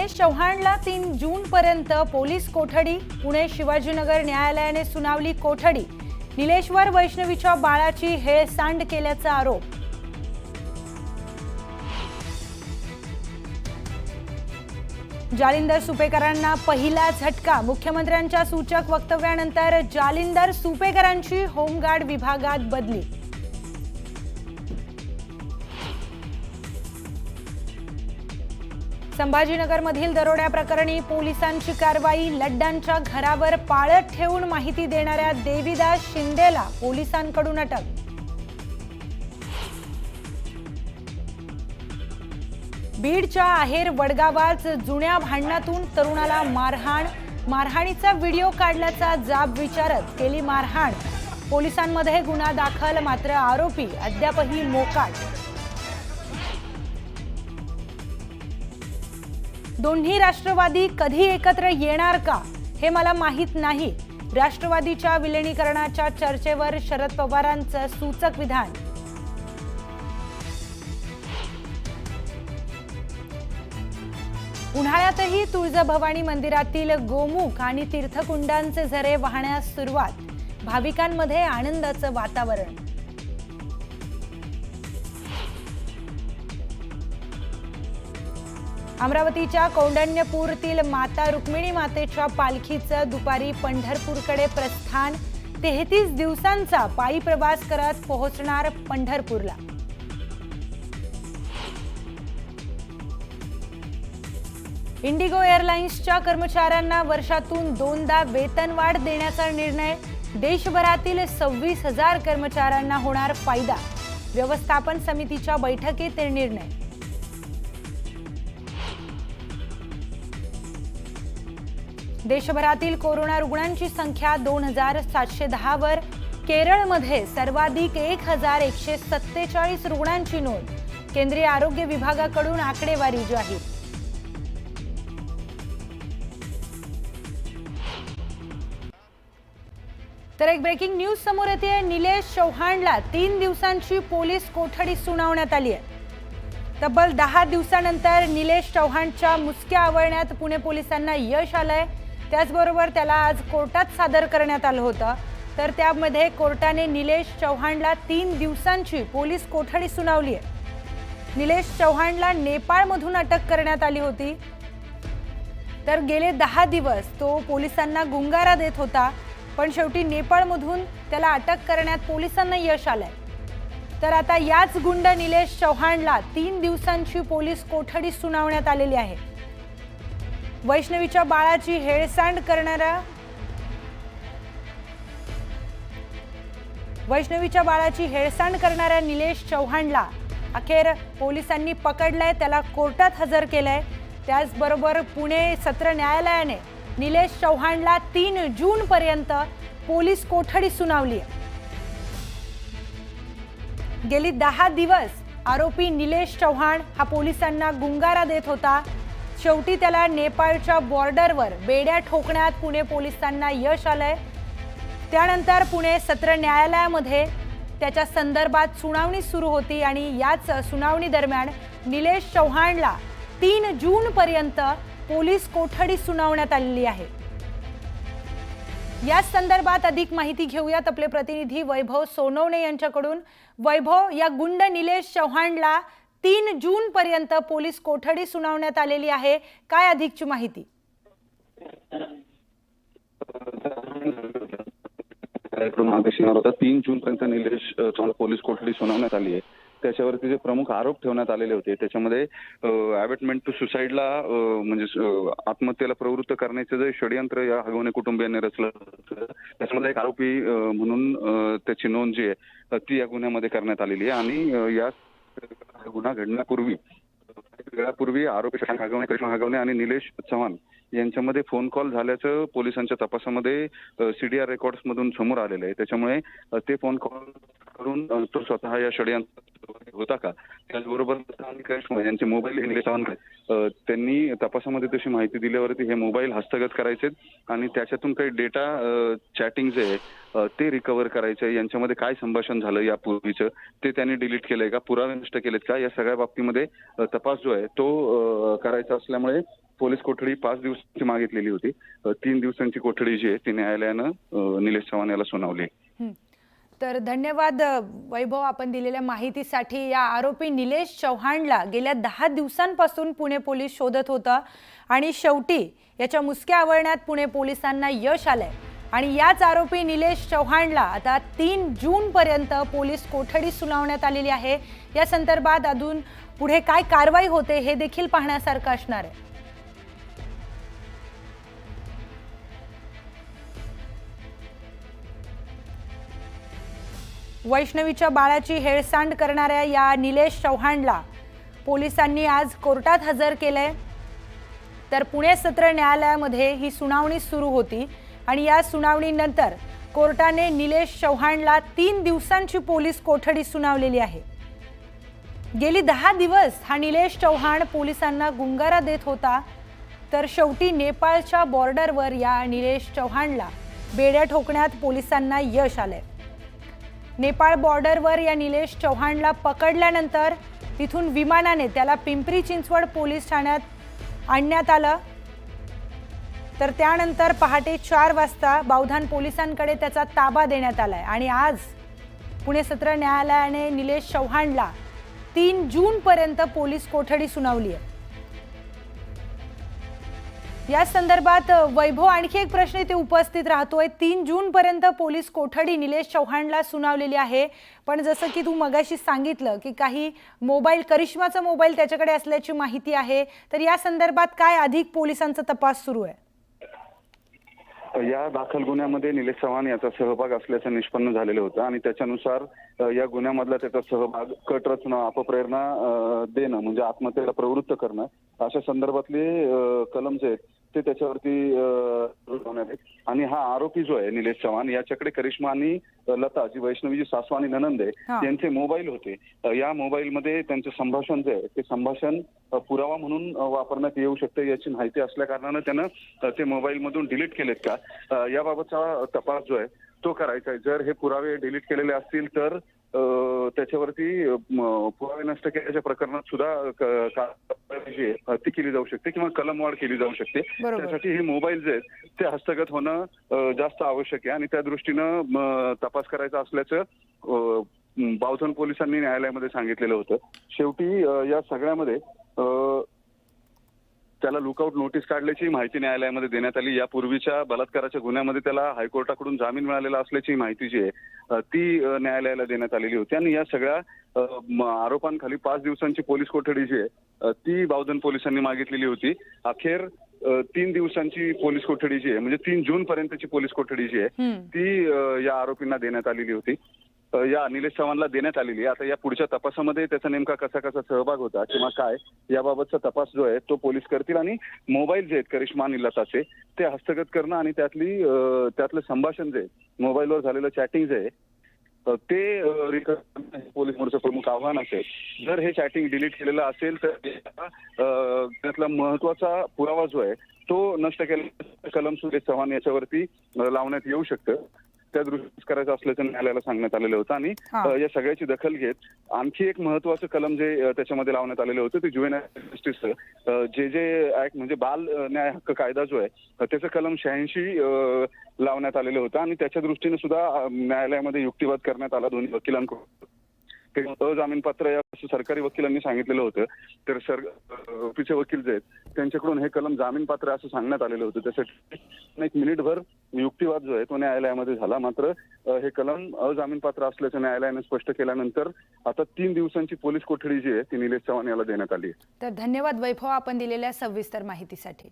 निलेश चव्हाणला 3 जून पर्यंत पोलीस कोठडी। पुणे शिवाजीनगर न्यायालयाने सुनावली कोठडी। निलेशवर वैष्णवीच्या बाळाची हेळसांड केल्याचा आरोप। जालिंदर सुपेकरांना पहिला झटका। मुख्यमंत्र्यांच्या सूचक वक्तव्यानंतर जालिंदर सुपेकरांची होमगार्ड विभागात बदली। संभाजीनगरमधील दरोड्या प्रकरणी पोलिसांची कारवाई। लड्डांच्या घरावर पाळत ठेवून माहिती देणाऱ्या देवीदास शिंदेला पोलिसांकडून अटक। बीडच्या आहेर वडगावात जुन्या भांडणातून तरुणाला मारहाणीचा व्हिडिओ काढल्याचा जाब विचारत केली मारहाण। पोलिसांमध्ये गुन्हा दाखल, मात्र आरोपी अद्यापही मोकाट। दोन्ही राष्ट्रवादी कधी एकत्र येणार का हे मला माहित नाही। राष्ट्रवादीच्या विलिनीकरणाच्या चर्चेवर शरद पवारांचं सूचक विधान। उन्हाळ्यातही तुळजाभवानी मंदिरातील गोमुख आणि तीर्थकुंडांचे झरे वाहण्यास सुरुवात। भाविकांमध्ये आनंदाचं वातावरण। अमरावतीच्या कौंडण्यपूरतील माता रुक्मिणी मातेच्या पालखीचं दुपारी पंढरपूरकडे प्रस्थान। 33 दिवसांचा पायी प्रवास करत पोहोचणार पंढरपूरला। इंडिगो एअरलाइन्सच्या कर्मचाऱ्यांना वर्षातून 2दा वेतनवाढ देण्याचा निर्णय। देशभरातील 26,000 कर्मचाऱ्यांना होणार फायदा। व्यवस्थापन समितीच्या बैठकीत निर्णय। देशभरातील कोरोना रुग्णांची संख्या 2710 वर। केरळमध्ये सर्वाधिक 1147 रुग्णांची नोंद। केंद्रीय आरोग्य विभागाकडून आकडेवारी जाहीर। तर एक ब्रेकिंग न्यूज समोर येते। निलेश चव्हाणला 3 दिवसांची पोलीस कोठडी सुनावण्यात आली आहे। तब्बल 10 दिवसानंतर निलेश चव्हाणच्या मुसक्या आवळण्यात पुणे पोलिसांना यश आलंय। त्याचबरोबर त्याला आज कोर्टात सादर करण्यात आलं होतं। तर त्यामध्ये कोर्टाने निलेश चव्हाणला 3 दिवसांची पोलीस कोठडी सुनावली आहे। निलेश चव्हाणला नेपाळमधून अटक करण्यात आली होती। तर गेले 10 दिवस तो पोलिसांना गुंगारा देत होता, पण शेवटी नेपाळमधून त्याला अटक करण्यात पोलिसांना यश आलंय। तर आता याच गुंड निलेश चव्हाणला 3 दिवसांची पोलीस कोठडी सुनावण्यात आलेली आहे। वैष्णवीच्या बाळाची हेळसांड करणाऱ्या निलेश चव्हाणला अखेर पोलिसांनी पकडलंय, त्याला कोर्टात हजर केलंय। त्याचबरोबर पुणे सत्र न्यायालयाने निलेश चव्हाणला 3 जून पर्यंत पोलीस कोठडी सुनावली आहे। गेली 10 दिवस आरोपी निलेश चव्हाण हा पोलिसांना गुंगारा देत होता। शेवटी त्याला नेपाळच्या बॉर्डरवर बेड्या ठोकण्यात पुणे पोलिसांना यश आलंय। त्यानंतर पुणे सत्र न्यायालयामध्ये त्याच्या संदर्भात सुनावणी सुरू होती आणि याच सुनावणी दरम्यान निलेश चव्हाणला 3 जून पर्यंत पोलीस कोठडी सुनावण्यात आलेली आहे। या संदर्भात अधिक माहिती घेऊयात आपले प्रतिनिधी वैभव सोनवणे यांच्याकडून। वैभव, या गुंड निलेश चव्हाणला 3 जून पर्यंत पोलीस कोठडी सुनावण्यात आलेली आहे, काय अधिकची माहिती? आदेश येणार होता 3 जून पर्यंत निलेश चव्हाण पोलीस कोठडी सुनावण्यात आली आहे। त्याच्यावरती जे प्रमुख आरोप ठेवण्यात आलेले होते त्याच्यामध्ये ॲबेटमेंट टू सुसाईडला म्हणजे आत्महत्येला प्रवृत्त करण्याचे जे षडयंत्र या हगवणे कुटुंबियांनी रचलं त्याच्यामध्ये एक आरोपी म्हणून त्याची नोंद जी आहे ती या गुन्ह्यामध्ये करण्यात आलेली आहे। आणि या गुन्हा घडण्यापूर्वी वेळापूर्वी आरोपी शशांक हगवणे, कृष्ण हगवणे आणि निलेश चव्हाण यांच्यामध्ये फोन कॉल झाल्याचं पोलिसांच्या तपासामध्ये CDR रेकॉर्ड्स मधून समोर आलेलं आहे। त्याच्यामुळे ते फोन कॉल करून तो स्वतः या षडयंत्र होता का, त्याचबरोबर यांचे मोबाईल निलेश चव्हाणकडे त्यांनी तपासामध्ये तशी माहिती दिल्यावरती हे मोबाईल हस्तगत करायचे आणि त्याच्यातून काही डेटा चॅटिंग जे आहे ते रिकव्हर करायचे। यांच्यामध्ये काय संभाषण झालं यापूर्वीचं ते त्यांनी डिलीट केलंय का, पुरावे नष्ट केलेत का, या सगळ्या बाबतीमध्ये तपास जो आहे तो करायचा असल्यामुळे पोलीस कोठडी 5 दिवसांची मागितलेली होती. 3 दिवसांची कोठडी जी आहे ती न्यायालयानं निलेश चव्हाण याला सुनावली. तर धन्यवाद वैभव, आपण दिलेल्या माहितीसाठी. या आरोपी निलेश चव्हाणला गेल्या 10 दिवसांपासून पुणे पोलीस शोधत होता आणि शेवटी याच्या मुसक्या आवळण्यात पुणे पोलिसांना यश आलंय आणि याच आरोपी निलेश चव्हाणला आता 3 जून पर्यंत पोलीस कोठडी सुनावण्यात आलेली आहे. या संदर्भात अजून पुढे काय कारवाई होते हे देखील पाहण्यासारखं असणार आहे. वैष्णवीच्या बाळाची हेळसांड करणाऱ्या या निलेश चव्हाणला पोलिसांनी आज कोर्टात हजर केलंय. तर पुणे सत्र न्यायालयामध्ये ही सुनावणी सुरू होती आणि या सुनावणीनंतर कोर्टाने निलेश चव्हाणला 3 दिवसांची पोलीस कोठडी सुनावलेली आहे. गेली 10 दिवस हा निलेश चव्हाण पोलिसांना गुंगारा देत होता. तर शेवटी नेपाळच्या बॉर्डरवर या निलेश चव्हाणला बेड्या ठोकण्यात पोलिसांना यश आलंय. नेपाळ बॉर्डरवर या निलेश चव्हाणला पकडल्यानंतर तिथून विमानाने त्याला पिंपरी चिंचवड पोलीस ठाण्यात आणण्यात आलं. तर त्यानंतर पहाटे 4 वाजता बावधान पोलिसांकडे त्याचा ताबा देण्यात आलाय आणि आज पुणे सत्र न्यायालयाने निलेश चव्हाणला 3 जून पर्यंत पोलीस कोठडी सुनावली आहे. या संदर्भात वैभव, आणखी एक प्रश्न इथे उपस्थित राहतोय. 3 जून पर्यंत पोलीस कोठडी निलेश चव्हाणला सुनावलेली आहे, पण जसं की तू मगाशी सांगितलं की काही मोबाईल, करिश्माचा मोबाईल त्याच्याकडे असल्याची माहिती आहे. तर या संदर्भात काय अधिक पोलिसांचा तपास सुरू आहे? या दाखल गुन्ह्यामध्ये निलेश चव्हाण याचा सहभाग असल्याचं निष्पन्न झालेलं होतं आणि त्याच्यानुसार या गुन्ह्यामधला त्याचा सहभाग, कट रचना, अपप्रेरणा देणं म्हणजे आत्महत्येला प्रवृत्त करणं अशा संदर्भातले कलम जे आहेत ते त्याच्यावरती होणार आहेत. आणि हा आरोपी जो आहे निलेश चव्हाण याच्याकडे करिश्मा आणि लता, जी वैष्णवीची सासू आणि ननंद आहे, त्यांचे मोबाईल होते. या मोबाईलमध्ये त्यांचं संभाषण जे आहे ते संभाषण पुरावा म्हणून वापरण्यात येऊ शकते याची माहिती असल्या कारणानं त्यानं ते मोबाईल मधून डिलीट केलेत का याबाबतचा तपास जो आहे तो करायचा आहे. जर हे पुरावे डिलीट केलेले असतील तर त्याच्यावरती पुरावे नष्ट केल्याच्या प्रकरणात सुद्धा ती केली जाऊ शकते किंवा कलमवाढ केली जाऊ शकते. त्यासाठी हे मोबाईल जे आहेत ते हस्तगत होणं जास्त आवश्यक आहे आणि त्या दृष्टीनं तपास करायचा असल्याचं बावधन पोलिसांनी न्यायालयामध्ये सांगितलेलं होतं. शेवटी या सगळ्यामध्ये त्याला लुकआउट नोटीस काढल्याची माहिती न्यायालयामध्ये देण्यात आली. यापूर्वीच्या बलात्काराच्या गुन्ह्यामध्ये त्याला हायकोर्टाकडून जामीन मिळालेला असल्याची माहिती जी आहे ती न्यायालयाला देण्यात आलेली होती आणि या सगळ्या आरोपांखाली 5 दिवसांची पोलीस कोठडी जी आहे ती बावधन पोलिसांनी मागितलेली होती. अखेर 3 दिवसांची पोलीस कोठडी जी आहे म्हणजे 3 जून पर्यंतची पोलीस कोठडी जी आहे ती या आरोपींना देण्यात आलेली होती, या निलेश चव्हाणला देण्यात आलेली आहे. आता या पुढच्या तपासामध्ये त्याचा नेमका कसा सहभाग होता किंवा काय याबाबतचा तपास जो आहे तो पोलीस करतील आणि मोबाईल जे आहेत करिश्मा आणि लताचे ते हस्तगत करणं आणि त्यातलं संभाषण जे मोबाईलवर झालेलं चॅटिंग जे आहे ते पोलीस मोर्चा प्रमुख आव्हान असेल. जर हे चॅटिंग डिलीट केलेलं असेल तर त्यातला महत्वाचा पुरावा जो आहे तो नष्ट केलेला कलम सुरेश चव्हाण याच्यावरती लावण्यात येऊ शकतं. त्या दृष्टीस करायचं असल्याचं न्यायालयाला सांगण्यात आलेलं होतं आणि या सगळ्याची दखल घेत आणखी एक महत्वाचं कलम जे त्याच्यामध्ये लावण्यात आलेलं होतं ते ज्युव्हेनाईल जस्टिस जे ऍक्ट म्हणजे बाल न्याय हक्क कायदा जो आहे त्याचं कलम 86 लावण्यात आलेलं होतं आणि त्याच्या दृष्टीने सुद्धा न्यायालयामध्ये युक्तिवाद करण्यात आला दोन्ही वकिलांकडून. ते अजामीनपात्र असं सरकारी वकिलांनी सांगितलेलं होतं. तर आरोपीचे वकील जे आहेत त्यांच्याकडून हे कलम जामीनपात्र असं सांगण्यात आलेलं होतं. त्यासाठी एक मिनिटभर युक्तिवाद जो आहे तो न्यायालयामध्ये झाला. मात्र हे कलम अजामीनपात्र असल्याचं न्यायालयाने स्पष्ट केल्यानंतर आता 3 दिवसांची पोलीस कोठडी जी आहे ती निलेश चव्हाण याला देण्यात आली आहे. तर धन्यवाद वैभव, आपण दिलेल्या सविस्तर माहितीसाठी.